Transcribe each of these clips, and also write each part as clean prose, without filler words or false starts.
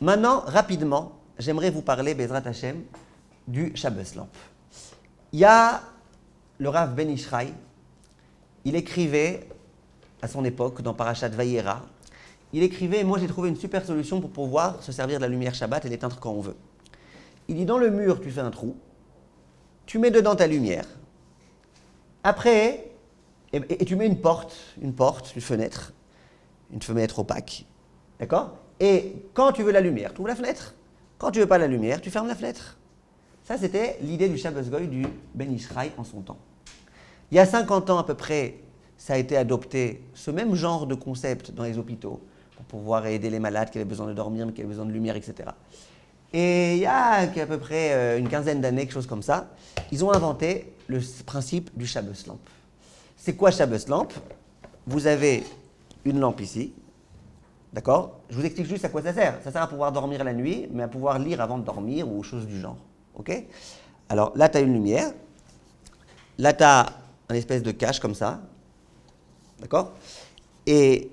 Maintenant, rapidement, j'aimerais vous parler, Bezrat Hashem, du Shabbos Lamp. Il y a le Rav Ben Ishraï, il écrivait à son époque, dans Parashat Vayera, il écrivait, moi j'ai trouvé une super solution pour pouvoir se servir de la lumière Shabbat et l'éteindre quand on veut. Il dit, dans le mur, tu fais un trou, tu mets dedans ta lumière, après, et tu mets une porte, une fenêtre opaque, d'accord? Et quand tu veux la lumière, tu ouvres la fenêtre. Quand tu veux pas la lumière, tu fermes la fenêtre. Ça, c'était l'idée du Shabbos Goy du Ben Ishraï en son temps. Il y a 50 ans à peu près, ça a été adopté, ce même genre de concept dans les hôpitaux, pour pouvoir aider les malades qui avaient besoin de dormir, mais qui avaient besoin de lumière, etc. Et il y a à peu près une quinzaine d'années, quelque chose comme ça, ils ont inventé le principe du Shabbos Lamp. C'est quoi Shabbos Lamp? Vous avez une lampe ici, d'accord? Je vous explique juste à quoi ça sert. Ça sert à pouvoir dormir la nuit, mais à pouvoir lire avant de dormir ou choses du genre. Ok? Alors là, tu as une lumière. Là, tu as un espèce de cache comme ça. D'accord? Et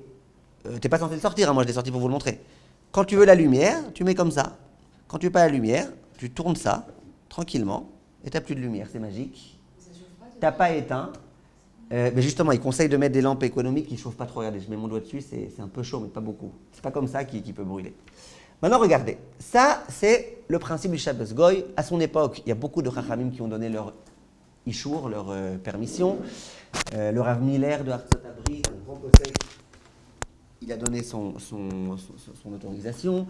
tu n'es pas censé le sortir, hein, moi je l'ai sorti pour vous le montrer. Quand tu veux la lumière, tu mets comme ça. Quand tu veux pas la lumière, tu tournes ça tranquillement et tu n'as plus de lumière. C'est magique. Tu n'as pas éteint. Mais justement, il conseille de mettre des lampes économiques qui ne chauffent pas trop. Regardez, je mets mon doigt dessus, c'est un peu chaud, mais pas beaucoup. C'est pas comme ça qui peut brûler. Maintenant, regardez. Ça, c'est le principe du Shabbos Goy. À son époque, il y a beaucoup de Chachamim qui ont donné leur Ishour, leur permission. Le Rav Miller de Artsot Abri, un grand possède, il a donné son autorisation.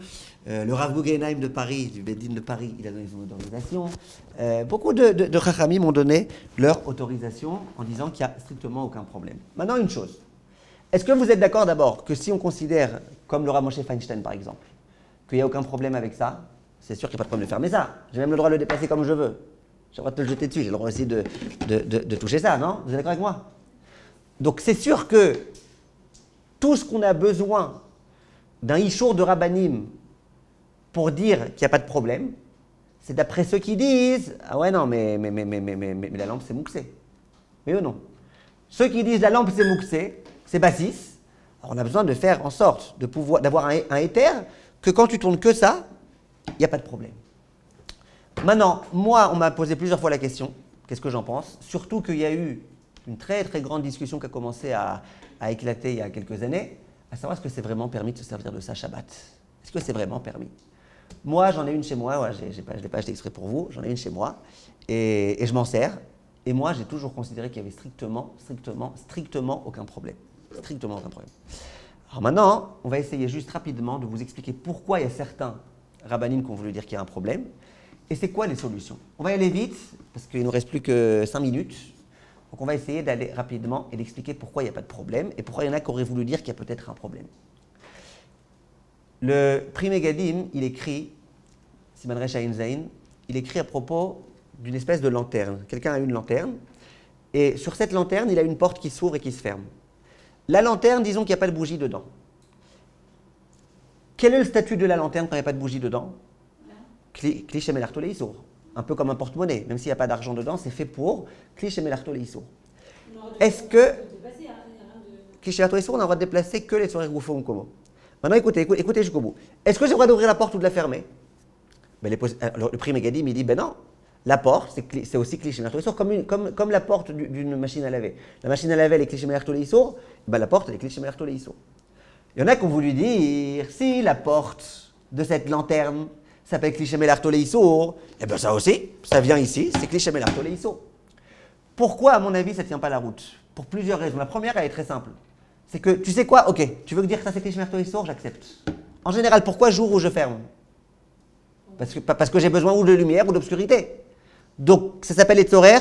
Le Rav Guggenheim de Paris, du Beddin de Paris, il a donné son autorisation. Beaucoup de Chachamim ont donné leur autorisation en disant qu'il n'y a strictement aucun problème. Maintenant, une chose. Est-ce que vous êtes d'accord d'abord que si on considère, comme le Rav Moshe Feinstein par exemple, qu'il n'y a aucun problème avec ça, c'est sûr qu'il n'y a pas de problème de fermer ça. J'ai même le droit de le déplacer comme je veux. J'ai le droit de te le jeter dessus, j'ai le droit aussi de toucher ça, non? Vous êtes d'accord avec moi? Donc c'est sûr que tout ce qu'on a besoin d'un Ishour de Rabbanim pour dire qu'il n'y a pas de problème, c'est d'après ceux qui disent « Ah ouais, non, mais la lampe, c'est mouxé. » Mais eux, non. Ceux qui disent « La lampe, c'est mouxé, c'est bassis », alors on a besoin de faire en sorte d'avoir un éther que quand tu tournes que ça, il n'y a pas de problème. Maintenant, moi, on m'a posé plusieurs fois la question, qu'est-ce que j'en pense? Surtout qu'il y a eu une très très grande discussion qui a commencé à éclater il y a quelques années, à savoir est-ce que c'est vraiment permis de se servir de ça Shabbat? Est-ce que c'est vraiment permis? Moi, j'en ai une chez moi, ouais, je ne l'ai pas acheté exprès pour vous, j'en ai une chez moi, et je m'en sers. Et moi, j'ai toujours considéré qu'il y avait strictement aucun problème. Strictement aucun problème. Alors maintenant, on va essayer juste rapidement de vous expliquer pourquoi il y a certains rabbanim qui ont voulu dire qu'il y a un problème, et c'est quoi les solutions. On va y aller vite, parce qu'il ne nous reste plus que 5 minutes. Donc on va essayer d'aller rapidement et d'expliquer pourquoi il n'y a pas de problème, et pourquoi il y en a qui auraient voulu dire qu'il y a peut-être un problème. Le Pri Megadim, il écrit, Siman Resh Ayin Zayin, il écrit à propos d'une espèce de lanterne. Quelqu'un a une lanterne, et sur cette lanterne, il a une porte qui s'ouvre et qui se ferme. La lanterne, disons qu'il n'y a pas de bougie dedans. Quel est le statut de la lanterne quand il n'y a pas de bougie dedans? Kli Shemel Arto Leisur. Un peu comme un porte-monnaie, même s'il n'y a pas d'argent dedans, c'est fait pour Kli Shemel Arto Leisur. Est-ce que Kli Shemel Arto Leisur, on a le droit de déplacer que les soirées Goufo ou Komo? Maintenant, écoutez jusqu'au bout. Est-ce que j'ai le droit d'ouvrir la porte ou de la fermer? Alors, le Pri Megadim, il dit, ben non. La porte, c'est aussi Kli Shemel Arto Leisur, comme la porte d'une machine à laver. La machine à laver, elle est Kli Shemel Arto Leisur, ben la porte, elle est Kli Shemel Arto Leisur. Il y en a qui ont voulu dire, si la porte de cette lanterne s'appelle Kli Shemel Arto Leisur, eh bien ça aussi, ça vient ici, c'est Kli Shemel Arto Leisur. Pourquoi, à mon avis, ça ne tient pas la route? Pour plusieurs raisons. La première, elle est très simple. C'est que, tu sais quoi? Ok, tu veux dire que ça c'est Kli Shemel Arto Leisur? J'accepte. En général, pourquoi j'ouvre ou je ferme? Parce que j'ai besoin ou de lumière ou d'obscurité. Donc, ça s'appelle les Tzorer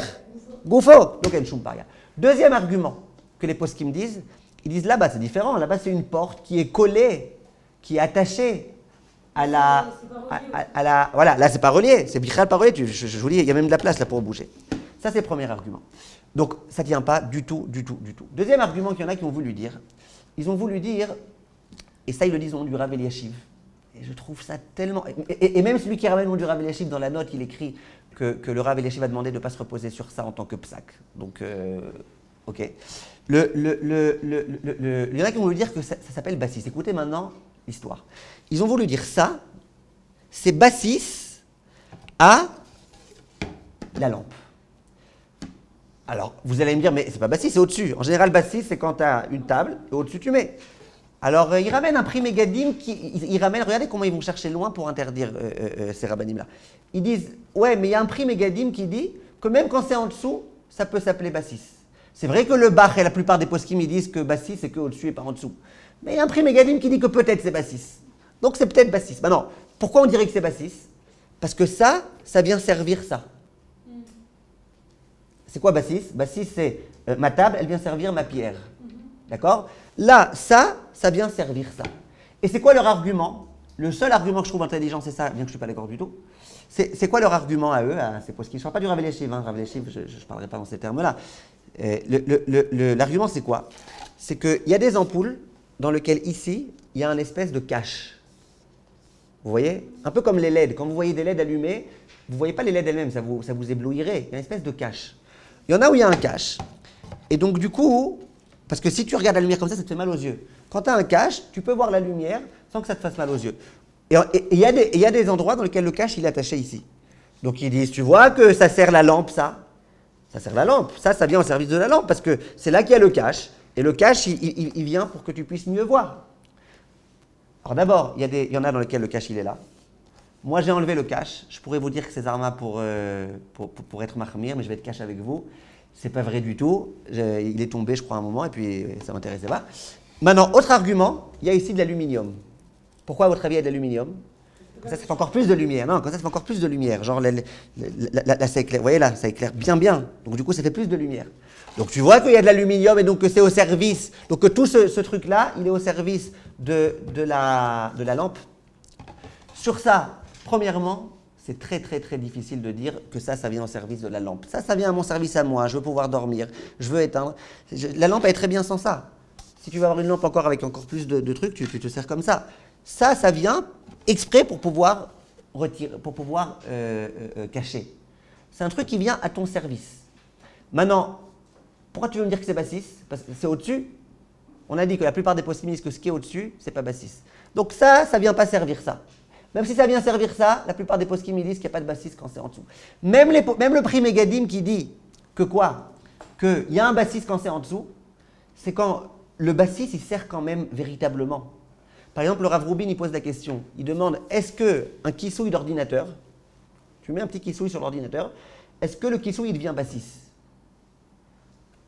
Goufo. Donc, il y a une Shumparia. Deuxième argument que les poskim disent, ils disent là-bas, c'est différent. Là-bas, c'est une porte qui est collée, qui est attachée à la voilà, là, c'est pas relié. C'est bichal pas relié. Je vous dis, il y a même de la place là pour bouger. Ça, c'est le premier argument. Donc, ça ne tient pas du tout. Deuxième argument qu'il y en a qui ont voulu dire, ils ont voulu dire, et ça, ils le disent au nom du Rav Eliashiv. Et je trouve ça tellement... Et même celui qui ramène le nom du Rav Eliashiv, dans la note, il écrit que le Rav Eliashiv a demandé de ne pas se reposer sur ça en tant que psak. Donc, ok. Il y en a qui ont voulu dire que ça s'appelle bassis. Écoutez maintenant l'histoire. Ils ont voulu dire ça c'est bassis à la lampe. Alors, vous allez me dire, mais c'est pas bassis, c'est au-dessus. En général, bassis, c'est quand tu as une table et au-dessus, tu mets. Alors, ils ramènent un prix mégadim, regardez comment ils vont chercher loin pour interdire ces rabbinim-là. Ils disent, ouais, mais il y a un prix mégadim qui dit que même quand c'est en dessous, ça peut s'appeler bassis. C'est vrai que le Bach et la plupart des poskim, ils disent que bassis, c'est qu'au-dessus et pas en dessous. Mais il y a un prix mégadim qui dit que peut-être c'est bassis. Donc c'est peut-être bassis. Maintenant, pourquoi on dirait que c'est bassis? Parce que ça vient servir ça. C'est quoi bassis? Bassis, c'est ma table, elle vient servir ma pierre. D'accord? Là, ça vient servir ça. Et c'est quoi leur argument? Le seul argument que je trouve intelligent, c'est ça, bien que je ne suis pas d'accord du tout. C'est quoi leur argument à eux, à ces poskim? Je ne parle pas du Rav Eliashiv, Rav Eliashiv, je ne parlerai pas dans ces termes-là. L'argument, c'est quoi? C'est qu'il y a des ampoules dans lesquelles, ici, il y a une espèce de cache. Vous voyez? Un peu comme les LED. Quand vous voyez des LED allumés, vous ne voyez pas les LED elles-mêmes, ça vous éblouirait. Il y a une espèce de cache. Il y en a où il y a un cache. Et donc, du coup, parce que si tu regardes la lumière comme ça te fait mal aux yeux. Quand tu as un cache, tu peux voir la lumière sans que ça te fasse mal aux yeux. Et il y a des endroits dans lesquels le cache, il est attaché ici. Donc, ils disent, tu vois que ça sert la lampe, ça? Ça sert la lampe. Ça vient au service de la lampe parce que c'est là qu'il y a le cache. Et le cache, il vient pour que tu puisses mieux voir. Alors d'abord, il y en a dans lesquels le cache, il est là. Moi, j'ai enlevé le cache. Je pourrais vous dire que c'est Zarma pour être mahmir, mais je vais être cash avec vous. C'est pas vrai du tout. Il est tombé, je crois, à un moment, et puis ça m'intéressait pas. Maintenant, autre argument, il y a ici de l'aluminium. Pourquoi, à votre avis, il y a de l'aluminium? Comme ça fait encore plus de lumière. Non, comme ça fait encore plus de lumière. Genre, là, ça éclaire. Vous voyez, là, ça éclaire bien. Donc, du coup, ça fait plus de lumière. Donc, tu vois qu'il y a de l'aluminium et donc que c'est au service. Donc, que tout ce truc-là, il est au service de la lampe. Sur ça, premièrement, c'est très, très, très difficile de dire que ça vient au service de la lampe. Ça vient à mon service à moi. Je veux pouvoir dormir. Je veux éteindre. La lampe, elle est très bien sans ça. Si tu veux avoir une lampe encore avec encore plus de trucs, tu te sers comme ça. Ça vient exprès pour pouvoir retirer, pour pouvoir cacher. C'est un truc qui vient à ton service. Maintenant, pourquoi tu veux me dire que c'est bassis? Parce que c'est au-dessus. On a dit que la plupart des poskim disent que ce qui est au-dessus, c'est pas bassis. Donc ça vient pas servir ça. Même si ça vient servir ça, la plupart des poskim disent qu'il n'y a pas de bassis quand c'est en dessous. Même le prix Megadim qui dit que quoi? Qu'il y a un bassis quand c'est en dessous, c'est quand le bassis, il sert quand même véritablement. Par exemple, le Rav Rubin, il pose la question. Il demande, est-ce qu'un kissouille d'ordinateur, tu mets un petit kissouille sur l'ordinateur, est-ce que le kissouille, il devient bassis?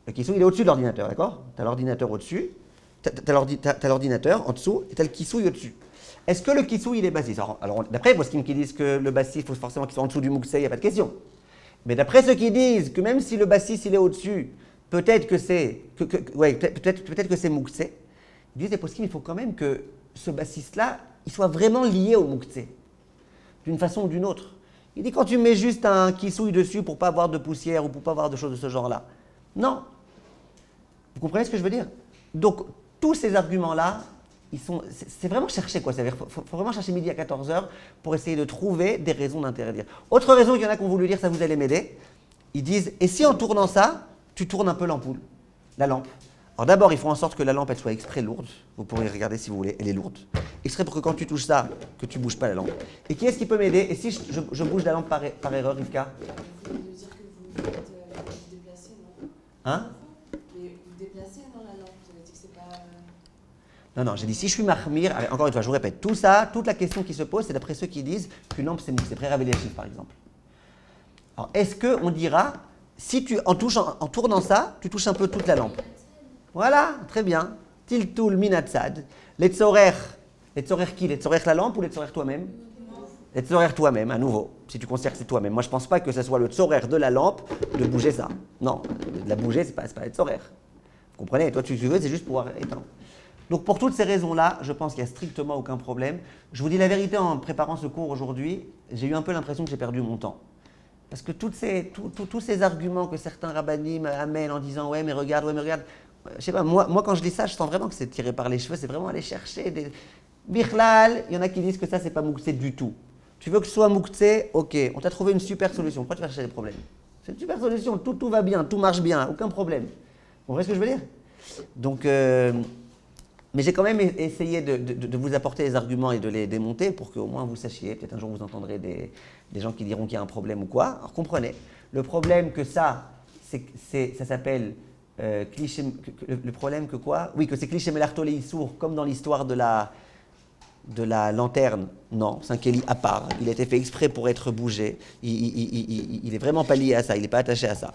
Le kissouille, il est au-dessus de l'ordinateur, d'accord? Tu as l'ordinateur au-dessus, tu as l'ordinateur en dessous, et tu as le kissouille au-dessus. Est-ce que le kissouille, il est bassis? Alors d'après ceux qui disent que le bassis, il faut forcément qu'il soit en dessous du mouksé, il n'y a pas de question. Mais d'après ceux qui disent que même si le bassis, il est au-dessus, peut-être que c'est peut-être que c'est mouksé, ils disent, les poskim, il faut quand même que ce bassiste-là, il soit vraiment lié au mouktse, d'une façon ou d'une autre. Il dit, quand tu mets juste un kissouille dessus pour ne pas avoir de poussière ou pour ne pas avoir de choses de ce genre-là. Non. Vous comprenez ce que je veux dire? Donc, tous ces arguments-là, c'est vraiment chercher, quoi. C'est-à-dire qu'il faut vraiment chercher midi à 14h pour essayer de trouver des raisons d'interdire. Autre raison qu'il y en a qui ont voulu dire, ça vous allez m'aider. Ils disent, et si en tournant ça, tu tournes un peu l'ampoule, la lampe? Alors d'abord, il faut en sorte que la lampe elle soit exprès lourde. Vous pourrez regarder si vous voulez, elle est lourde. Exprès pour que quand tu touches ça, que tu ne bouges pas la lampe. Et qui est-ce qui peut m'aider? Et si je bouge la lampe par erreur, Rivka? Vous voulez dire que vous déplacez, non? Hein? Mais vous déplacez dans la lampe, vous avez dit que c'est pas... Non, j'ai dit si je suis mahmir, encore une fois, je vous répète, tout ça, toute la question qui se pose, c'est d'après ceux qui disent qu'une lampe c'est prêt Rav Eliashiv par exemple. Alors est-ce qu'on dira, si en tournant ça, tu touches un peu toute la lampe? Voilà, très bien. Tiltul minatzad. Les tzorer qui? Les tzorer la lampe ou les tzorer toi-même? Les tzorer toi-même, à nouveau, si tu considères que c'est toi-même. Moi, je ne pense pas que ce soit le tzorer de la lampe de bouger ça. Non, de la bouger, ce n'est pas les tzorer. Vous comprenez? Toi, tu veux, c'est juste pouvoir éteindre. Donc, pour toutes ces raisons-là, je pense qu'il n'y a strictement aucun problème. Je vous dis la vérité, en préparant ce cours aujourd'hui, j'ai eu un peu l'impression que j'ai perdu mon temps. Parce que tous ces arguments que certains rabbinim amènent en disant « ouais, mais regarde », je sais pas, moi quand je lis ça, je sens vraiment que c'est tiré par les cheveux, c'est vraiment aller chercher des... Bichlal, il y en a qui disent que ça, c'est pas mouksé du tout. Tu veux que ce soit mouksé? Ok, on t'a trouvé une super solution. Pourquoi tu vas chercher des problèmes? C'est une super solution, tout va bien, tout marche bien, aucun problème. Vous voyez ce que je veux dire? Donc, Mais j'ai quand même essayé de vous apporter les arguments et de les démonter pour qu'au moins vous sachiez. Peut-être un jour vous entendrez des gens qui diront qu'il y a un problème ou quoi. Alors comprenez, le problème que ça, ça s'appelle cliché. Le problème que quoi? Oui, que c'est cliché melartolé sourd, comme dans l'histoire de la lanterne. Non, c'est un kéli à part. Il a été fait exprès pour être bougé. Il est vraiment pas lié à ça, il n'est pas attaché à ça.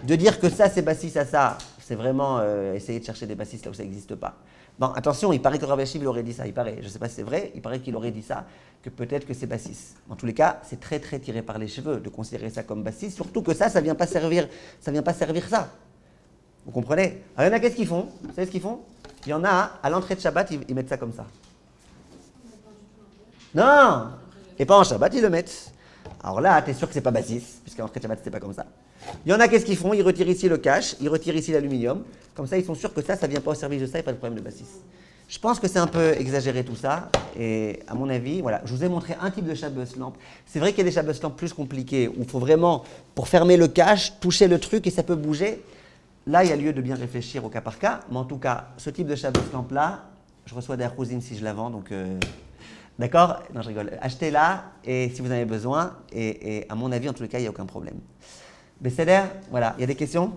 De dire que ça c'est bassis à ça, c'est vraiment essayer de chercher des bassis là où ça n'existe pas. Bon, attention, il paraît que Rav Yashiv il aurait dit ça, il paraît. Je ne sais pas si c'est vrai, il paraît qu'il aurait dit ça, que peut-être que c'est bassis. En tous les cas, c'est très très tiré par les cheveux de considérer ça comme bassis, surtout que ça vient pas servir ça. Vous comprenez? Alors il y en a, qu'est-ce qu'ils font? Vous savez ce qu'ils font? Il y en a, à l'entrée de Shabbat, ils mettent ça comme ça. Non! Et pas en Shabbat, ils le mettent. Alors là, tu es sûr que c'est pas bassis, puisqu'à l'entrée de Shabbat, c'était pas comme ça. Il y en a, qu'est-ce qu'ils font? Ils retirent ici le cache, ils retirent ici l'aluminium. Comme ça, ils sont sûrs que ça vient pas au service de ça et pas de problème de bassis. Je pense que c'est un peu exagéré tout ça. Et à mon avis, voilà, je vous ai montré un type de Shabbos lampe. C'est vrai qu'il y a des Shabbos lampes plus compliqués, où il faut vraiment, pour fermer le cache, toucher le truc et ça peut bouger. Là, il y a lieu de bien réfléchir au cas par cas. Mais en tout cas, ce type de Shabbos lampe là, je reçois des cousines si je la vends, donc... D'accord? Non, je rigole. Achetez-la et si vous en avez besoin. Et à mon avis, en tous les cas, il n'y a aucun problème. Besséder, voilà. Il y a des questions?